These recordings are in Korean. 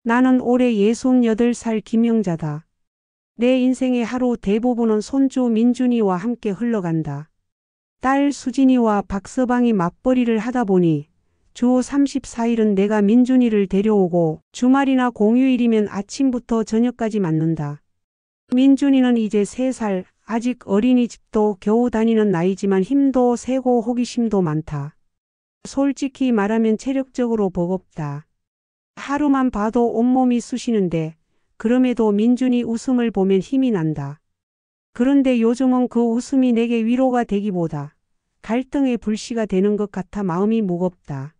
나는 올해 68살 김영자다. 내 인생의 하루 대부분은 손주 민준이와 함께 흘러간다. 딸 수진이와 박서방이 맞벌이를 하다 보니 주 34일은 내가 민준이를 데려오고 주말이나 공휴일이면 아침부터 저녁까지 맞는다. 민준이는 이제 3살, 아직 어린이집도 겨우 다니는 나이지만 힘도 세고 호기심도 많다. 솔직히 말하면 체력적으로 버겁다. 하루만 봐도 온몸이 쑤시는데 그럼에도 민준이 웃음을 보면 힘이 난다. 그런데 요즘은 그 웃음이 내게 위로가 되기보다 갈등의 불씨가 되는 것 같아 마음이 무겁다.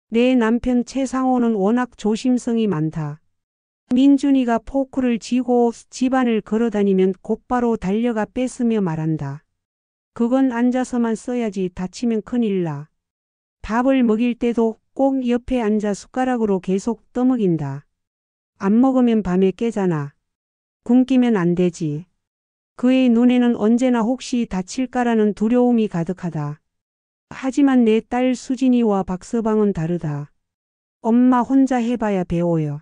내 남편 최상호는 워낙 조심성이 많다. 민준이가 포크를 쥐고 집안을 걸어다니면 곧바로 달려가 뺏으며 말한다. 그건 앉아서만 써야지 다치면 큰일 나. 밥을 먹일 때도 꼭 옆에 앉아 숟가락으로 계속 떠먹인다. 안 먹으면 밤에 깨잖아. 굶기면 안 되지. 그의 눈에는 언제나 혹시 다칠까라는 두려움이 가득하다. 하지만 내 딸 수진이와 박서방은 다르다. 엄마 혼자 해봐야 배워요.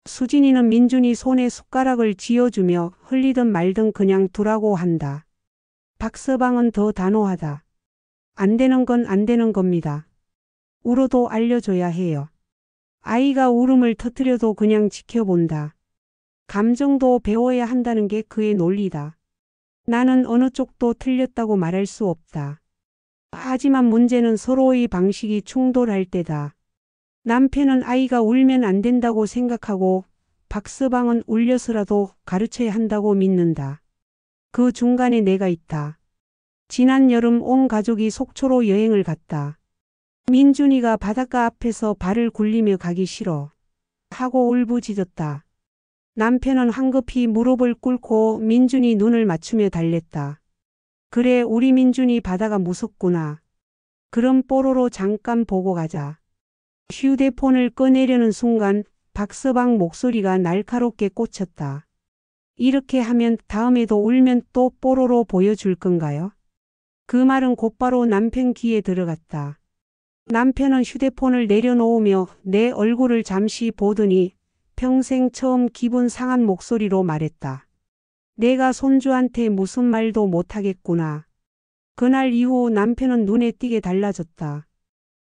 수진이는 민준이 손에 숟가락을 쥐어주며 흘리든 말든 그냥 두라고 한다. 박서방은 더 단호하다. 안 되는 건 안 되는 겁니다. 울어도 알려줘야 해요. 아이가 울음을 터뜨려도 그냥 지켜본다. 감정도 배워야 한다는 게 그의 논리다. 나는 어느 쪽도 틀렸다고 말할 수 없다. 하지만 문제는 서로의 방식이 충돌할 때다. 남편은 아이가 울면 안 된다고 생각하고 박서방은 울려서라도 가르쳐야 한다고 믿는다. 그 중간에 내가 있다. 지난 여름 온 가족이 속초로 여행을 갔다. 민준이가 바닷가 앞에서 발을 굴리며 가기 싫어 하고 울부짖었다. 남편은 황급히 무릎을 꿇고 민준이 눈을 맞추며 달랬다. 그래, 우리 민준이 바다가 무섭구나. 그럼 뽀로로 잠깐 보고 가자. 휴대폰을 꺼내려는 순간 박서방 목소리가 날카롭게 꽂혔다. 이렇게 하면 다음에도 울면 또 뽀로로 보여줄 건가요? 그 말은 곧바로 남편 귀에 들어갔다. 남편은 휴대폰을 내려놓으며 내 얼굴을 잠시 보더니 평생 처음 기분 상한 목소리로 말했다. 내가 손주한테 무슨 말도 못하겠구나. 그날 이후 남편은 눈에 띄게 달라졌다.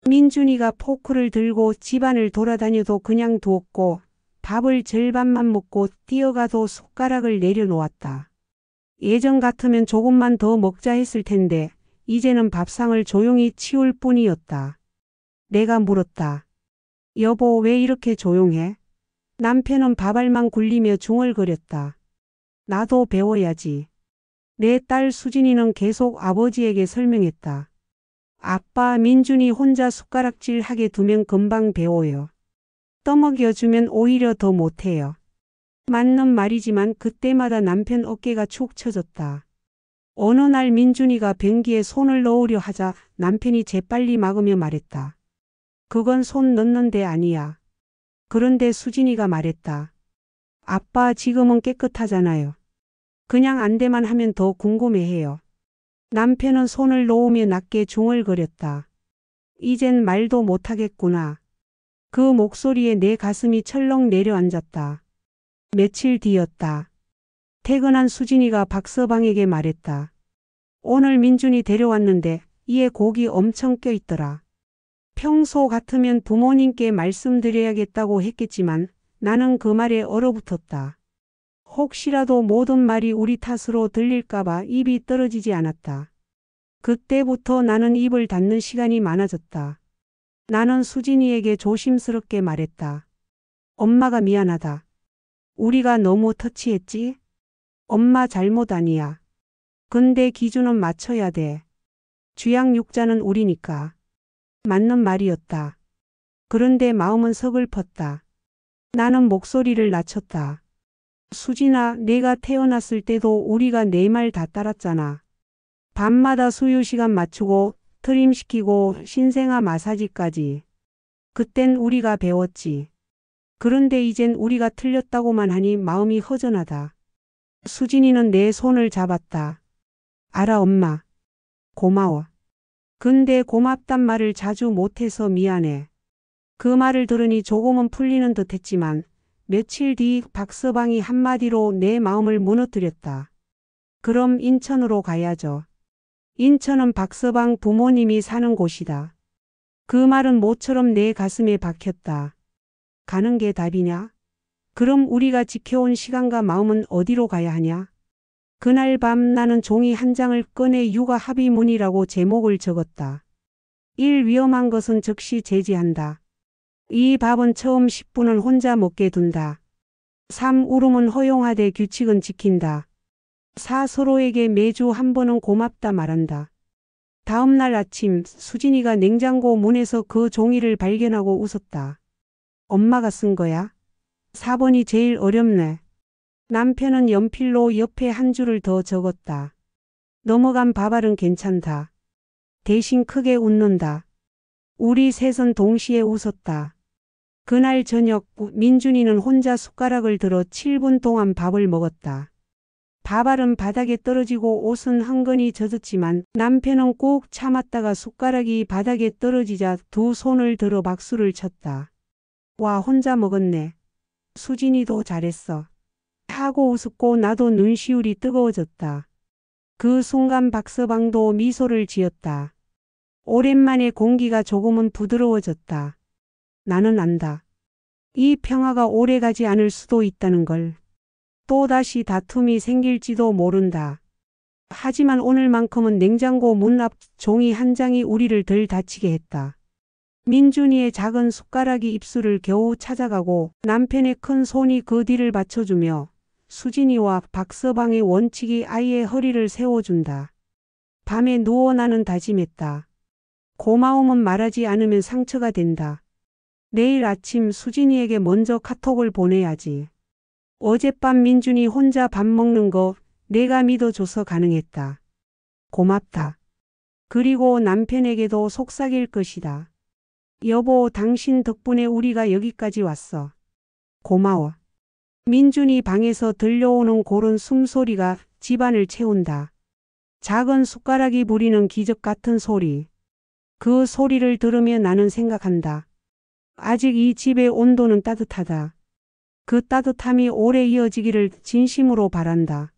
민준이가 포크를 들고 집안을 돌아다녀도 그냥 두었고 밥을 절반만 먹고 뛰어가도 숟가락을 내려놓았다. 예전 같으면 조금만 더 먹자 했을 텐데 이제는 밥상을 조용히 치울 뿐이었다. 내가 물었다. 여보, 왜 이렇게 조용해? 남편은 밥알만 굴리며 중얼거렸다. 나도 배워야지. 내 딸 수진이는 계속 아버지에게 설명했다. 아빠, 민준이 혼자 숟가락질 하게 두면 금방 배워요. 떠먹여주면 오히려 더 못해요. 맞는 말이지만 그때마다 남편 어깨가 축 처졌다. 어느 날 민준이가 변기에 손을 넣으려 하자 남편이 재빨리 막으며 말했다. 그건 손 넣는 데 아니야. 그런데 수진이가 말했다. 아빠, 지금은 깨끗하잖아요. 그냥 안 돼만 하면 더 궁금해해요. 남편은 손을 놓으며 낮게 중얼거렸다. 이젠 말도 못하겠구나. 그 목소리에 내 가슴이 철렁 내려앉았다. 며칠 뒤였다. 퇴근한 수진이가 박서방에게 말했다. 오늘 민준이 데려왔는데 이에 고기 엄청 껴있더라. 평소 같으면 부모님께 말씀드려야겠다고 했겠지만 나는 그 말에 얼어붙었다. 혹시라도 모든 말이 우리 탓으로 들릴까봐 입이 떨어지지 않았다. 그때부터 나는 입을 닫는 시간이 많아졌다. 나는 수진이에게 조심스럽게 말했다. 엄마가 미안하다. 우리가 너무 터치했지? 엄마 잘못 아니야. 근데 기준은 맞춰야 돼. 주양육자는 우리니까. 맞는 말이었다. 그런데 마음은 서글펐다. 나는 목소리를 낮췄다. 수진아, 내가 태어났을 때도 우리가 내 말 다 따랐잖아. 밤마다 수유시간 맞추고 트림시키고 신생아 마사지까지. 그땐 우리가 배웠지. 그런데 이젠 우리가 틀렸다고만 하니 마음이 허전하다. 수진이는 내 손을 잡았다. 알아, 엄마. 고마워. 근데 고맙단 말을 자주 못해서 미안해. 그 말을 들으니 조금은 풀리는 듯 했지만 며칠 뒤 박서방이 한마디로 내 마음을 무너뜨렸다. 그럼 인천으로 가야죠. 인천은 박서방 부모님이 사는 곳이다. 그 말은 모처럼 내 가슴에 박혔다. 가는 게 답이냐? 그럼 우리가 지켜온 시간과 마음은 어디로 가야 하냐? 그날 밤 나는 종이 한 장을 꺼내 육아 합의문이라고 제목을 적었다. 1. 위험한 것은 즉시 제지한다. 2. 밥은 처음 10분은 혼자 먹게 둔다. 3. 울음은 허용하되 규칙은 지킨다. 4. 서로에게 매주 한 번은 고맙다 말한다. 다음 날 아침 수진이가 냉장고 문에서 그 종이를 발견하고 웃었다. 엄마가 쓴 거야? 4번이 제일 어렵네. 남편은 연필로 옆에 한 줄을 더 적었다. 넘어간 밥알은 괜찮다. 대신 크게 웃는다. 우리 셋은 동시에 웃었다. 그날 저녁 민준이는 혼자 숟가락을 들어 7분 동안 밥을 먹었다. 밥알은 바닥에 떨어지고 옷은 흥건히 젖었지만 남편은 꼭 참았다가 숟가락이 바닥에 떨어지자 두 손을 들어 박수를 쳤다. 와, 혼자 먹었네. 수진이도 잘했어. 하고 웃었고 나도 눈시울이 뜨거워졌다. 그 순간 박서방도 미소를 지었다. 오랜만에 공기가 조금은 부드러워졌다. 나는 안다. 이 평화가 오래가지 않을 수도 있다는 걸. 또다시 다툼이 생길지도 모른다. 하지만 오늘만큼은 냉장고 문 앞 종이 한 장이 우리를 덜 다치게 했다. 민준이의 작은 숟가락이 입술을 겨우 찾아가고 남편의 큰 손이 그 뒤를 받쳐주며 수진이와 박서방의 원칙이 아이의 허리를 세워준다. 밤에 누워 나는 다짐했다. 고마움은 말하지 않으면 상처가 된다. 내일 아침 수진이에게 먼저 카톡을 보내야지. 어젯밤 민준이 혼자 밥 먹는 거 내가 믿어줘서 가능했다. 고맙다. 그리고 남편에게도 속삭일 것이다. 여보, 당신 덕분에 우리가 여기까지 왔어. 고마워. 민준이 방에서 들려오는 고른 숨소리가 집안을 채운다. 작은 숟가락이 부리는 기적 같은 소리. 그 소리를 들으며 나는 생각한다. 아직 이 집의 온도는 따뜻하다. 그 따뜻함이 오래 이어지기를 진심으로 바란다.